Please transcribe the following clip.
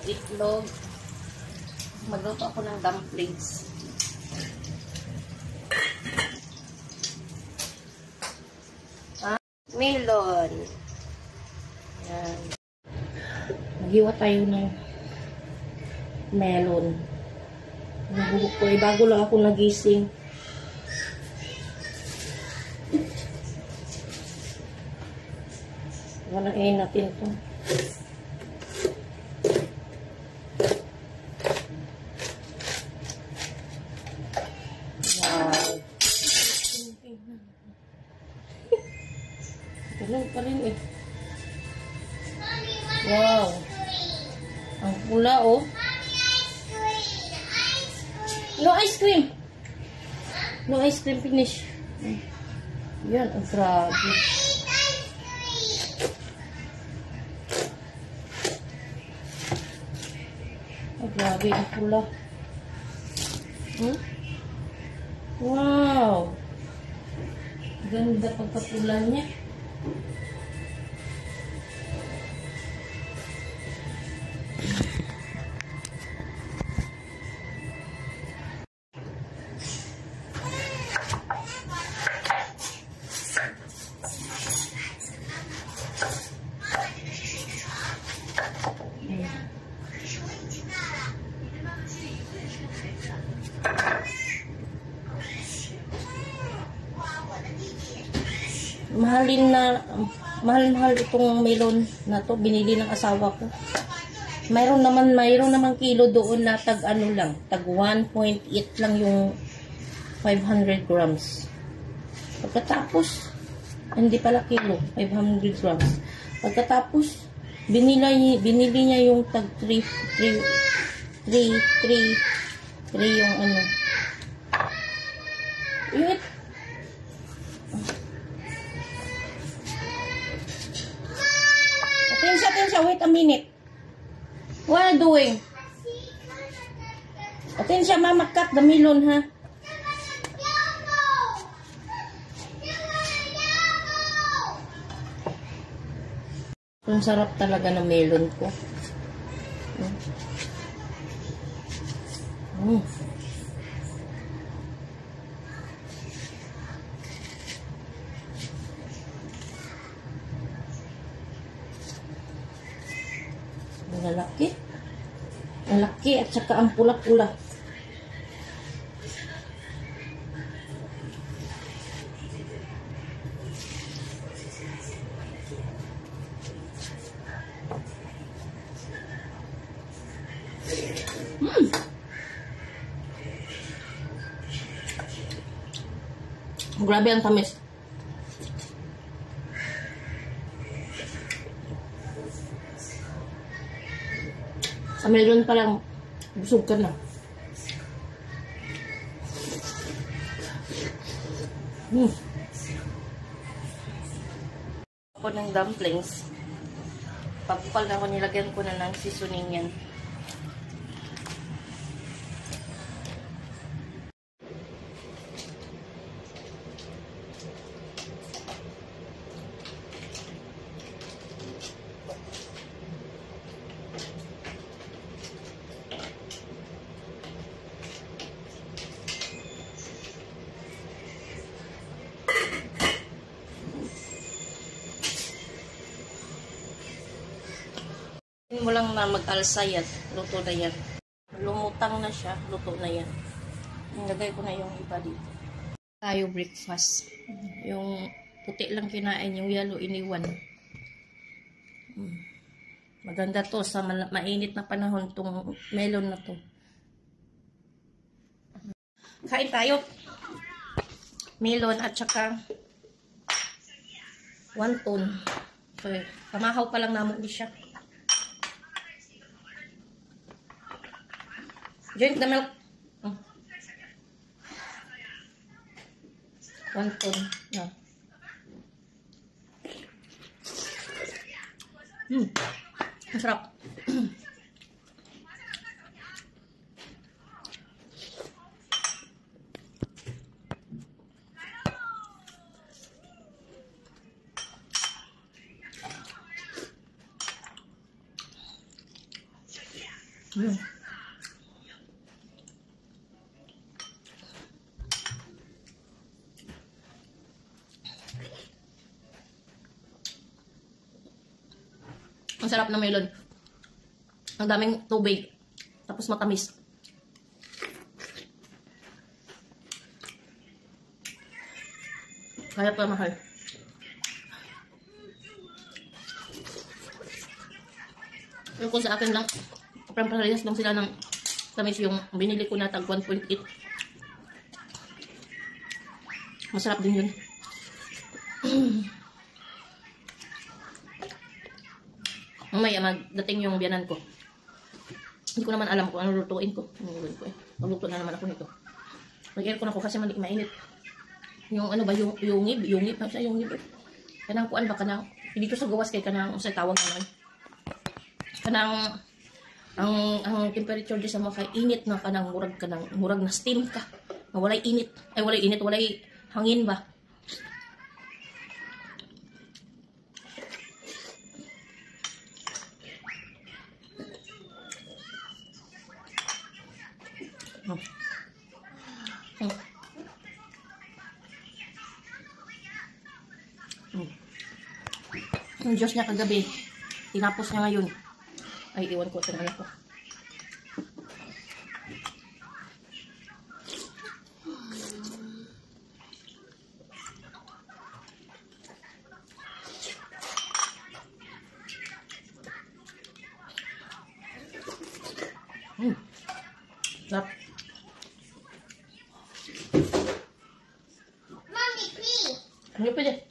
itlog. Magluto ako ng dumplings. Melon. Yan. Maghiwa tayo ng melon. Nabuhok ko. Bago lang ako nagising. Walain natin ito. Wow. Ganun pa rin eh. Wow. Ang pula oh. No ice cream. No ice cream finish. Yan, ang grabe. Ang grabe ang pula. Wow. Ganda pagkapula niya. Mahal itong melon na to, binili ng asawa ko. Mayroon naman kilo doon na tag 1.8 lang yung 500 grams. Pagkatapos, hindi pala kilo, 500 grams. Pagkatapos, binili niya yung tag 3 yung ano. Yun. Atensya, wait a minute. What are you doing? Atensya, mama cut the melon, ha? Ang sarap talaga ng melon ko. Ang laki at saka ang pula-pula. Grabe ang tamis. Sa melon pa lang, busog ka na. Ako ng dumplings. Pagpal na ako, nilagyan ko na ng seasoning yan. Mo lang na mag-alsa yan, luto na yan. Lumutang na siya, luto na yan. Nilagay ko na yung iba dito. Tayo breakfast. Yung puti lang kinain, yung yellow iniwan. Maganda to sa mainit na panahon tong melon na to. Kain tayo. Melon at saka wonton. So, pamahaw pa lang naman siya. Drink the milk. Wonton. No. Masarap. Mm. Ang sarap ng melon. Ang daming tubig. Tapos matamis. Kaya pa mahal. Pero kung sa akin lang, parehas lang sila ng tamis yung binili ko na tag 1.8. Masarap din yun. Mamaya magdating yung biyanan ko. Hindi ko naman alam kung ano lutuin ko. Magluto na naman ako nito. Mag-aircon ako kasi mainit. Yung ano ba, yung yungib, ano siya, yungib. Kanang kuan ba, kanang, dito sa gawas kay kanang, sa tawag naman. Kanang, ang temperature dyan sa mga init na kanang murag na steam ka. Na walay init, walay hangin ba. Yung Diyos niya kagabi, tinapos niya ngayon. Ay, iwan ko ito na ako. Sarap. Mommy, please. Ano pwede?